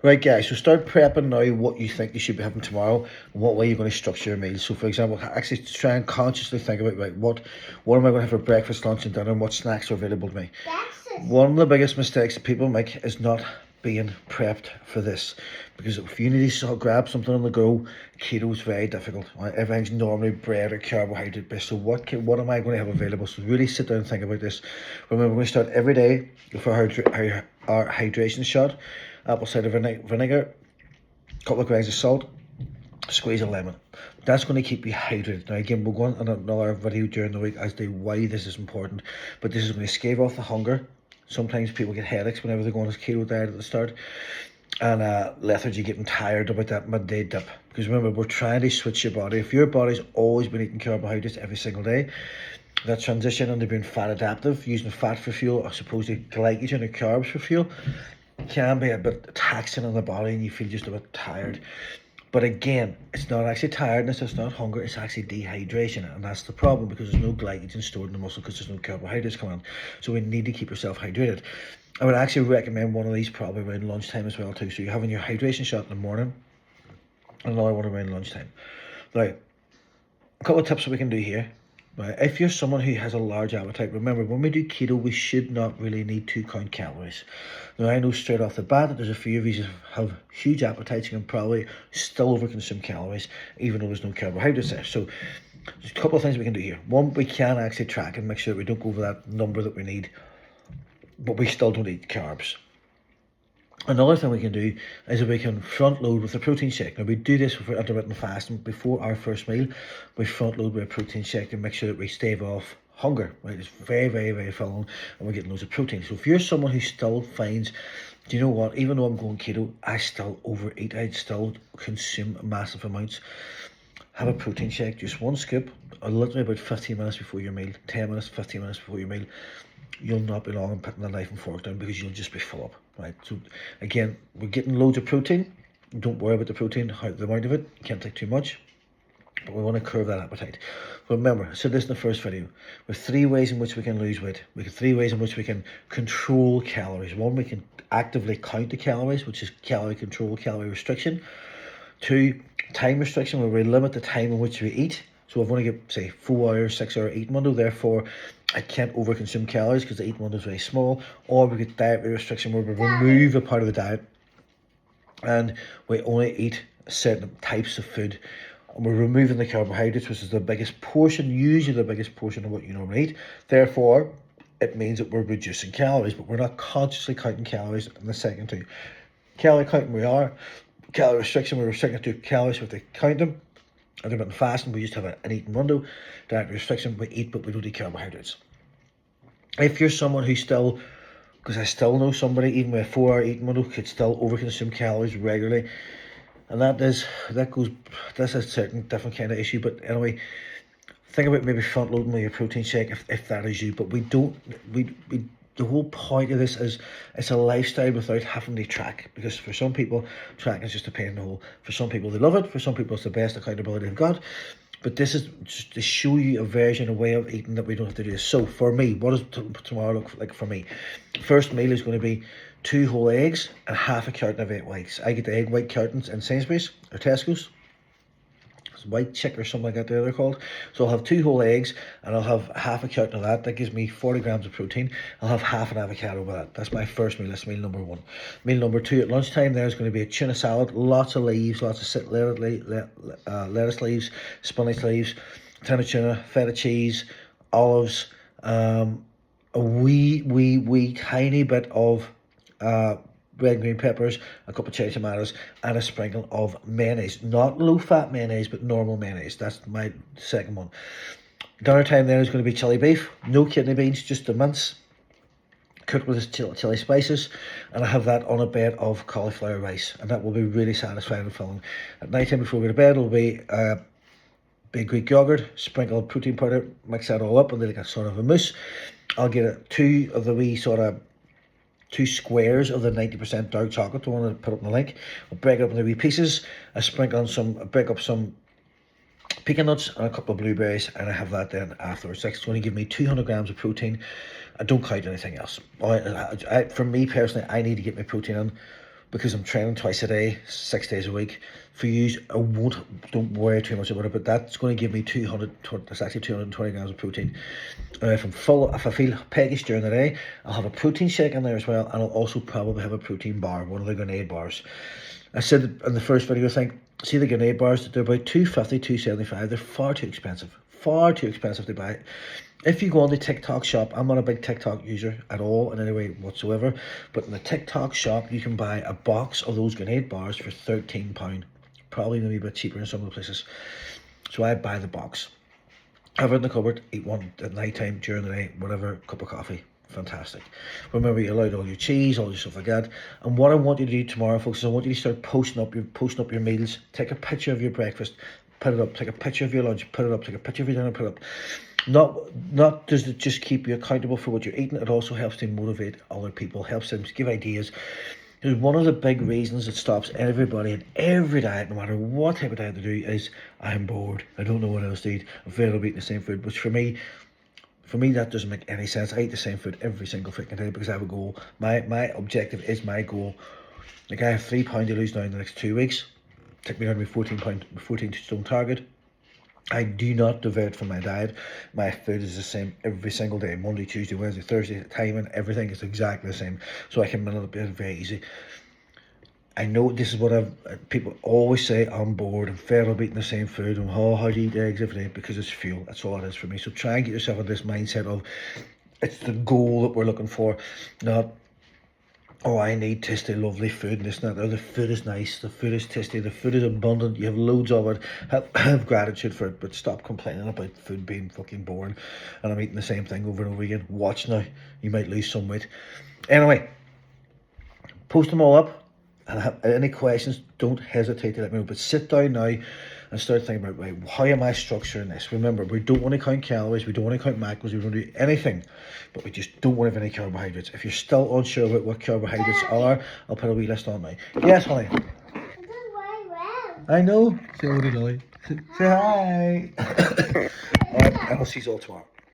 Right, guys, so start prepping now what you think you should be having tomorrow and what way you're going to structure your meals. So, for example, actually try and consciously think about, right, what am I going to have for breakfast, lunch, and dinner, and what snacks are available to me. One of the biggest mistakes that people make is not being prepped for this, because if you need to grab something on the go, keto is very difficult. Right? Everything's normally bread or carbohydrate based. So what am I going to have available? So really sit down and think about this. Remember, we're going to start every day with our hydration shot: apple cider vinegar, a couple of grains of salt, squeeze a lemon. That's going to keep you hydrated. Now again, we'll go on another video during the week as to why this is important, but this is going to stave off the hunger. Sometimes people get headaches whenever they're going on a keto diet at the start, and lethargy, getting tired about that midday dip. Because remember, we're trying to switch your body. If your body's always been eating carbohydrates every single day, that transition into being fat adaptive, using fat for fuel, as opposed to glycogen or carbs for fuel, can be a bit taxing on the body, and you feel just a bit tired. But again, it's not actually tiredness, it's not hunger, it's actually dehydration. And that's the problem, because there's no glycogen stored in the muscle because there's no carbohydrates coming in. So we need to keep yourself hydrated. I would actually recommend one of these probably around lunchtime as well too. So you're having your hydration shot in the morning and another one around lunchtime. Now, a couple of tips that we can do here. Right, if you're someone who has a large appetite, remember, when we do keto, we should not really need to count calories. Now, I know straight off the bat that there's a few of you who have huge appetites and can probably still overconsume calories, even though there's no carbohydrates there. So there's a couple of things we can do here. One, we can actually track and make sure that we don't go over that number that we need, but we still don't eat carbs. Another thing we can do is that we can front load with a protein shake. Now, we do this for intermittent fasting. Before our first meal, we front load with a protein shake and make sure that we stave off hunger. Right, it's very, very, very filling, and we're getting loads of protein. So if you're someone who still finds, do you know what, even though I'm going keto, I still overeat, I still consume massive amounts, have a protein shake, just one scoop, literally about 15 minutes before your meal, 10 minutes, 15 minutes before your meal. You'll not be long in putting the knife and fork down, because you'll just be full up, right? So again, we're getting loads of protein. Don't worry about the protein, the amount of it. You can't take too much, but we want to curb that appetite. But remember, I said this in the first video, with 3 ways in which we can lose weight. We have 3 ways in which we can control calories. 1, we can actively count the calories, which is calorie control, calorie restriction. 2, time restriction, where we limit the time in which we eat. So I've only got, say, 4 hours, 6 hour eating window, therefore I can't overconsume calories because the eating window is very small. Or we get dietary restriction, where we remove a part of the diet and we only eat certain types of food. And we're removing the carbohydrates, which is the biggest portion, usually the biggest portion of what you normally eat. Therefore, it means that we're reducing calories, but we're not consciously counting calories in the second 2. Calorie counting we are. Calorie restriction, we're restricting to calories with the count them. Intermittent fasting, we just have an eating window. Diet restriction, we eat, but we don't eat carbohydrates. If you're someone who still, because I still know somebody, even with a 4 hour eating window, could still overconsume calories regularly, and that's a certain different kind of issue. But anyway, think about maybe front loading with your protein shake if that is you. But the whole point of this is it's a lifestyle without having to track, because for some people tracking is just a pain in the hole. For some people they love it, for some people it's the best accountability they've got. But this is just to show you a version, a way of eating that we don't have to do this. So for me, what does tomorrow look like for me? First meal is going to be 2 whole eggs and half a carton of egg whites. I get the egg white cartons in Sainsbury's or Tesco's. White chick or something like that they're called. So I'll have 2 whole eggs and I'll have half a carton of that. That gives me 40 grams of protein. I'll have half an avocado with that. That's my first meal. That's meal number 1. Meal number 2 at lunchtime, there's going to be a tuna salad, lots of leaves, lots of lettuce leaves, spinach leaves, tin of tuna, feta cheese, olives, a wee tiny bit of red and green peppers, a couple of cherry tomatoes, and a sprinkle of mayonnaise. Not low-fat mayonnaise, but normal mayonnaise. That's my second one. Dinner time there is going to be chili beef, no kidney beans, just the mince, cooked with chili spices, and I have that on a bed of cauliflower rice, and that will be really satisfying and filling. At night time before we go to bed, will be big Greek yogurt, sprinkle of protein powder, mix that all up, and then like a sort of a mousse. I'll get 2 of the wee sort of 2 squares of the 90% dark chocolate, the one I put up in the link. I'll break it up into wee pieces. I sprinkle on break up some pecan nuts and a couple of blueberries, and I have that then afterwards. That's going to give me 200 grams of protein. I don't count anything else. For me personally, I need to get my protein in because I'm training twice a day, 6 days a week. For you, don't worry too much about it, but that's going to give me 220 grams of protein. If I feel peckish during the day, I'll have a protein shake in there as well, and I'll also probably have a protein bar, one of the grenade bars. I said in the first video, see the grenade bars, they're about 250, 275. They're far too expensive to buy. If you go on the TikTok shop, I'm not a big TikTok user at all in any way whatsoever, but in the TikTok shop, you can buy a box of those grenade bars for £13. Probably maybe a bit cheaper in some of the places. So I buy the box, have it in the cupboard, eat one at night time, during the day, whatever, cup of coffee. Fantastic. Remember, you're allowed all your cheese, all your stuff like that. And what I want you to do tomorrow, folks, is I want you to start posting up your meals. Take a picture of your breakfast, put it up. Take a picture of your lunch, put it up. Take a picture of your dinner, put it up. Not does it just keep you accountable for what you're eating, it also helps to motivate other people, helps them give ideas. Because one of the big reasons that stops everybody in every diet, no matter what type of diet they do, is I'm bored, I don't know what else to eat, I'm afraid I'll eat the same food. Which for me that doesn't make any sense. I eat the same food every single freaking day because I have a goal. My objective is my goal. Like, I have £3 to lose now in the next 2 weeks. Take me down to my 14 stone target. I do not divert from my diet. My food is the same every single day. Monday, Tuesday, Wednesday, Thursday, timing, everything is exactly the same. So I can manage it very easy. I know this is what people always say, I'm bored, I'm fed up eating the same food, and how do you eat eggs every day? Because it's fuel. That's all it is for me. So try and get yourself in this mindset of it's the goal that we're looking for, not, oh, I need tasty, lovely food and this and that. The food is nice, the food is tasty, the food is abundant, you have loads of it. Have gratitude for it, but stop complaining about food being fucking boring and I'm eating the same thing over and over again. Watch now, you might lose some weight. Anyway, post them all up, and have any questions, don't hesitate to let me know. But sit down now and start thinking about, right, how am I structuring this? Remember, we don't want to count calories, we don't want to count macros, we don't do anything, but we just don't want to have any carbohydrates. If you're still unsure about what carbohydrates are, I'll put a wee list on now. Yes, honey? I know. Say hello to Lily. Say hi. And I'll see you all tomorrow.